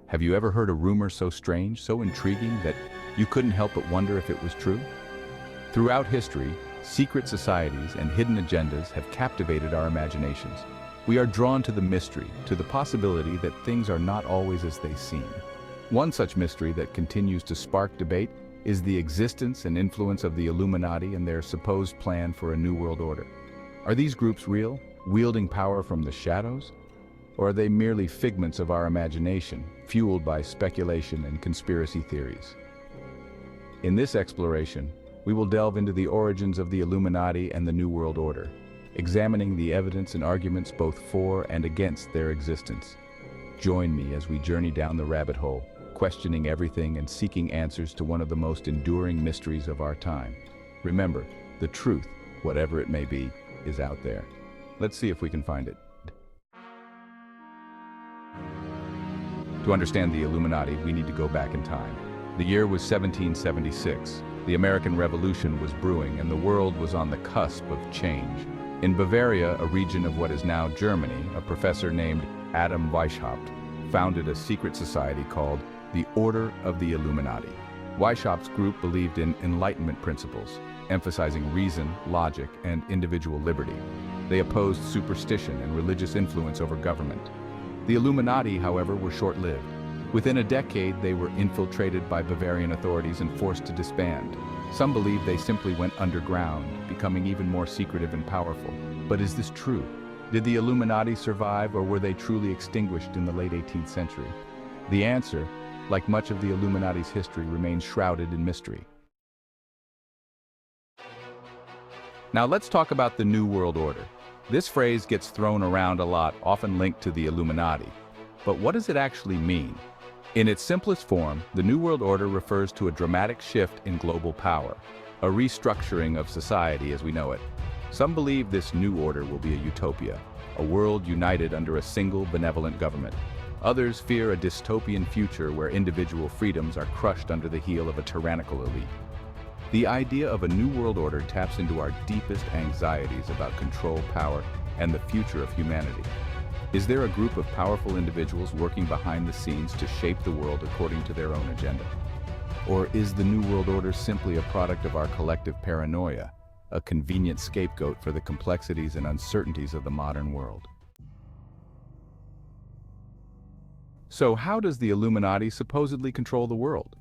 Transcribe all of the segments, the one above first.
Have you ever heard a rumor so strange, so intriguing that you couldn't help but wonder if it was true? Throughout history, secret societies and hidden agendas have captivated our imaginations. We are drawn to the mystery, to the possibility that things are not always as they seem. One such mystery that continues to spark debate is the existence and influence of the Illuminati and their supposed plan for a new world order. Are these groups real, wielding power from the shadows? Or are they merely figments of our imagination, fueled by speculation and conspiracy theories? In this exploration, we will delve into the origins of the Illuminati and the New World Order, examining the evidence and arguments both for and against their existence. Join me as we journey down the rabbit hole, questioning everything and seeking answers to one of the most enduring mysteries of our time. Remember, the truth, whatever it may be, is out there. Let's see if we can find it. To understand the Illuminati, we need to go back in time. The year was 1776. The American Revolution was brewing and the world was on the cusp of change. In Bavaria, a region of what is now Germany, a professor named Adam Weishaupt founded a secret society called the Order of the Illuminati. Weishaupt's group believed in enlightenment principles, emphasizing reason, logic, and individual liberty. They opposed superstition and religious influence over government. The Illuminati, however, were short-lived. Within a decade, they were infiltrated by Bavarian authorities and forced to disband. Some believe they simply went underground, becoming even more secretive and powerful. But is this true? Did the Illuminati survive, or were they truly extinguished in the late 18th century? The answer, like much of the Illuminati's history, remains shrouded in mystery. Now let's talk about the New World Order. This phrase gets thrown around a lot, often linked to the Illuminati. But what does it actually mean? In its simplest form, the New World Order refers to a dramatic shift in global power, a restructuring of society as we know it. Some believe this new order will be a utopia, a world united under a single benevolent government. Others fear a dystopian future where individual freedoms are crushed under the heel of a tyrannical elite. The idea of a new world order taps into our deepest anxieties about control, power, and the future of humanity. Is there a group of powerful individuals working behind the scenes to shape the world according to their own agenda? Or is the New World Order simply a product of our collective paranoia, a convenient scapegoat for the complexities and uncertainties of the modern world? So how does the Illuminati supposedly control the world?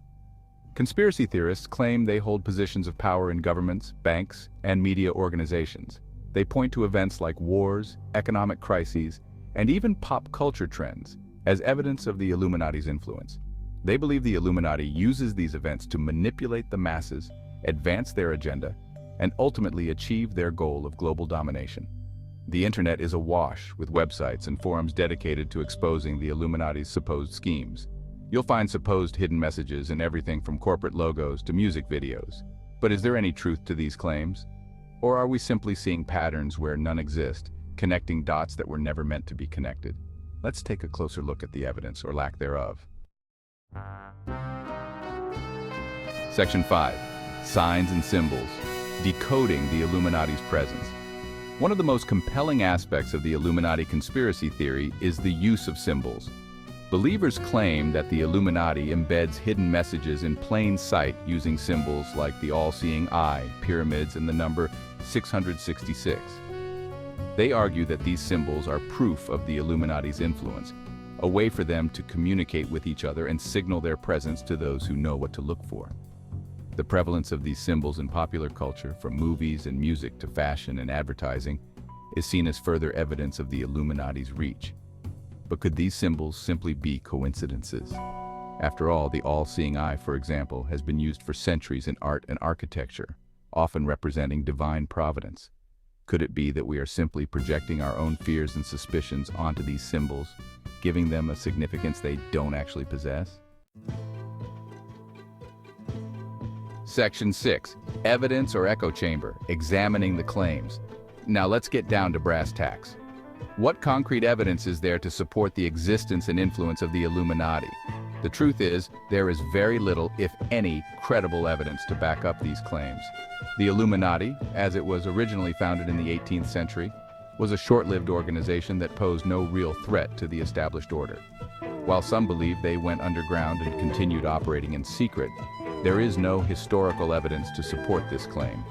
Conspiracy theorists claim they hold positions of power in governments, banks, and media organizations. They point to events like wars, economic crises, and even pop culture trends as evidence of the Illuminati's influence. They believe the Illuminati uses these events to manipulate the masses, advance their agenda, and ultimately achieve their goal of global domination. The internet is awash with websites and forums dedicated to exposing the Illuminati's supposed schemes. You'll find supposed hidden messages in everything from corporate logos to music videos. But is there any truth to these claims? Or are we simply seeing patterns where none exist, connecting dots that were never meant to be connected? Let's take a closer look at the evidence, or lack thereof. Section 5. Signs and Symbols. Decoding the Illuminati's presence. One of the most compelling aspects of the Illuminati conspiracy theory is the use of symbols. Believers claim that the Illuminati embeds hidden messages in plain sight using symbols like the all-seeing eye, pyramids, and the number 666. They argue that these symbols are proof of the Illuminati's influence, a way for them to communicate with each other and signal their presence to those who know what to look for. The prevalence of these symbols in popular culture, from movies and music to fashion and advertising, is seen as further evidence of the Illuminati's reach. But could these symbols simply be coincidences? After all, the all-seeing eye, for example, has been used for centuries in art and architecture, often representing divine providence. Could it be that we are simply projecting our own fears and suspicions onto these symbols, giving them a significance they don't actually possess? Section 6. Evidence or echo chamber. Examining the claims. Now let's get down to brass tacks. What concrete evidence is there to support the existence and influence of the Illuminati? The truth is, there is very little, if any, credible evidence to back up these claims. The Illuminati, as it was originally founded in the 18th century, was a short-lived organization that posed no real threat to the established order. While some believe they went underground and continued operating in secret, there is no historical evidence to support this claim.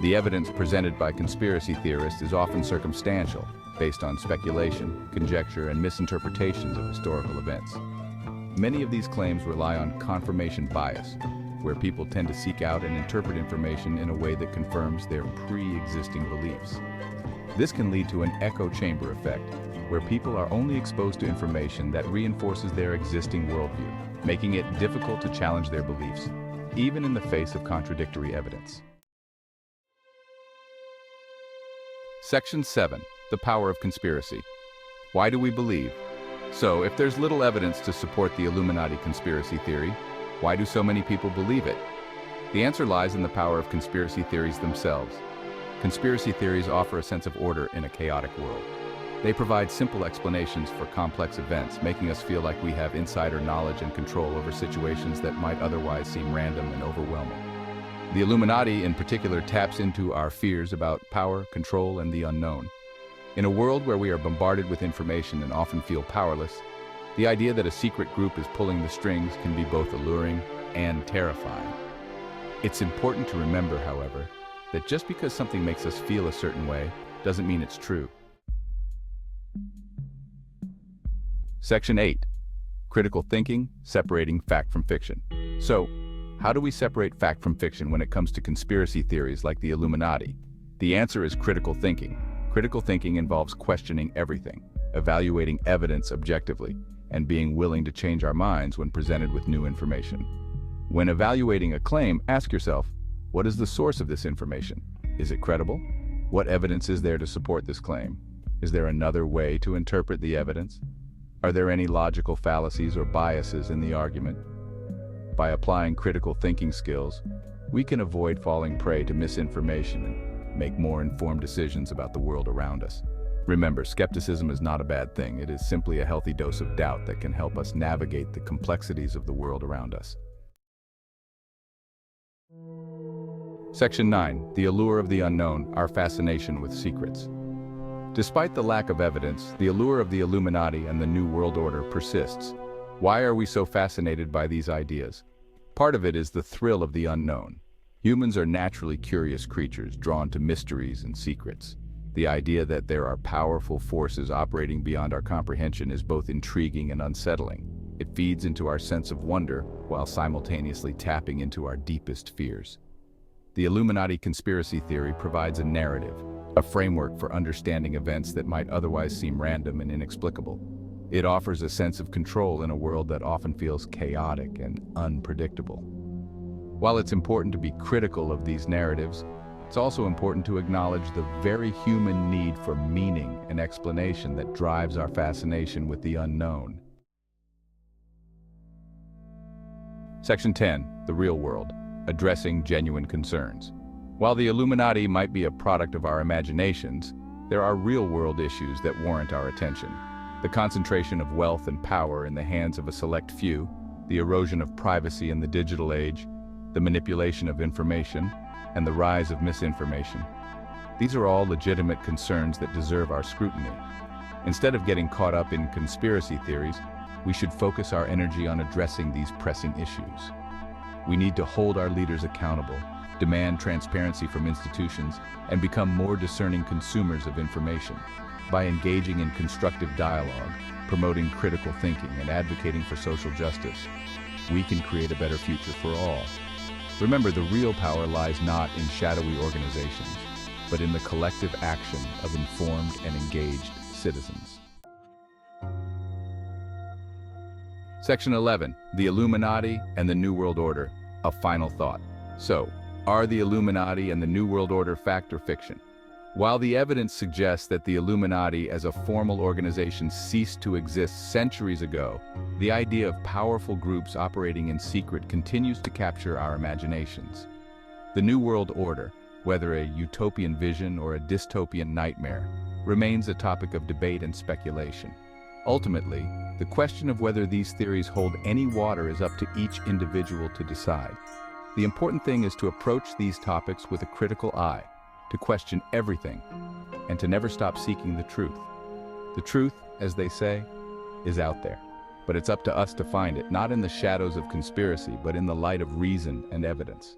The evidence presented by conspiracy theorists is often circumstantial, based on speculation, conjecture, and misinterpretations of historical events. Many of these claims rely on confirmation bias, where people tend to seek out and interpret information in a way that confirms their pre-existing beliefs. This can lead to an echo chamber effect, where people are only exposed to information that reinforces their existing worldview, making it difficult to challenge their beliefs, even in the face of contradictory evidence. Section 7. The power of conspiracy. Why do we believe? So, if there's little evidence to support the Illuminati conspiracy theory, why do so many people believe it? The answer lies in the power of conspiracy theories themselves. Conspiracy theories offer a sense of order in a chaotic world. They provide simple explanations for complex events, making us feel like we have insider knowledge and control over situations that might otherwise seem random and overwhelming. The Illuminati, in particular, taps into our fears about power, control, and the unknown. In a world where we are bombarded with information and often feel powerless, the idea that a secret group is pulling the strings can be both alluring and terrifying. It's important to remember, however, that just because something makes us feel a certain way doesn't mean it's true. Section 8. Critical thinking, separating fact from fiction. So, how do we separate fact from fiction when it comes to conspiracy theories like the Illuminati? The answer is critical thinking. Critical thinking involves questioning everything, evaluating evidence objectively, and being willing to change our minds when presented with new information. When evaluating a claim, ask yourself, what is the source of this information? Is it credible? What evidence is there to support this claim? Is there another way to interpret the evidence? Are there any logical fallacies or biases in the argument? By applying critical thinking skills, we can avoid falling prey to misinformation and make more informed decisions about the world around us. Remember, skepticism is not a bad thing. It is simply a healthy dose of doubt that can help us navigate the complexities of the world around us. Section 9. The allure of the unknown, our fascination with secrets. Despite the lack of evidence, the allure of the Illuminati and the New World Order persists. Why are we so fascinated by these ideas? Part of it is the thrill of the unknown. Humans are naturally curious creatures, drawn to mysteries and secrets. The idea that there are powerful forces operating beyond our comprehension is both intriguing and unsettling. It feeds into our sense of wonder while simultaneously tapping into our deepest fears. The Illuminati conspiracy theory provides a narrative, a framework for understanding events that might otherwise seem random and inexplicable. It offers a sense of control in a world that often feels chaotic and unpredictable. While it's important to be critical of these narratives, it's also important to acknowledge the very human need for meaning and explanation that drives our fascination with the unknown. Section 10. The real world. Addressing genuine concerns. While the Illuminati might be a product of our imaginations, there are real-world issues that warrant our attention. The concentration of wealth and power in the hands of a select few, the erosion of privacy in the digital age, the manipulation of information, and the rise of misinformation. These are all legitimate concerns that deserve our scrutiny. Instead of getting caught up in conspiracy theories, we should focus our energy on addressing these pressing issues. We need to hold our leaders accountable, demand transparency from institutions, and become more discerning consumers of information. By engaging in constructive dialogue, promoting critical thinking, and advocating for social justice, we can create a better future for all. Remember, the real power lies not in shadowy organizations, but in the collective action of informed and engaged citizens. Section 11. The Illuminati and the New World Order. A final thought. So, are the Illuminati and the New World Order fact or fiction? While the evidence suggests that the Illuminati as a formal organization ceased to exist centuries ago, the idea of powerful groups operating in secret continues to capture our imaginations. The New World Order, whether a utopian vision or a dystopian nightmare, remains a topic of debate and speculation. Ultimately, the question of whether these theories hold any water is up to each individual to decide. The important thing is to approach these topics with a critical eye, to question everything, and to never stop seeking the truth. The truth, as they say, is out there. but it's up to us to find it, not in the shadows of conspiracy, but in the light of reason and evidence.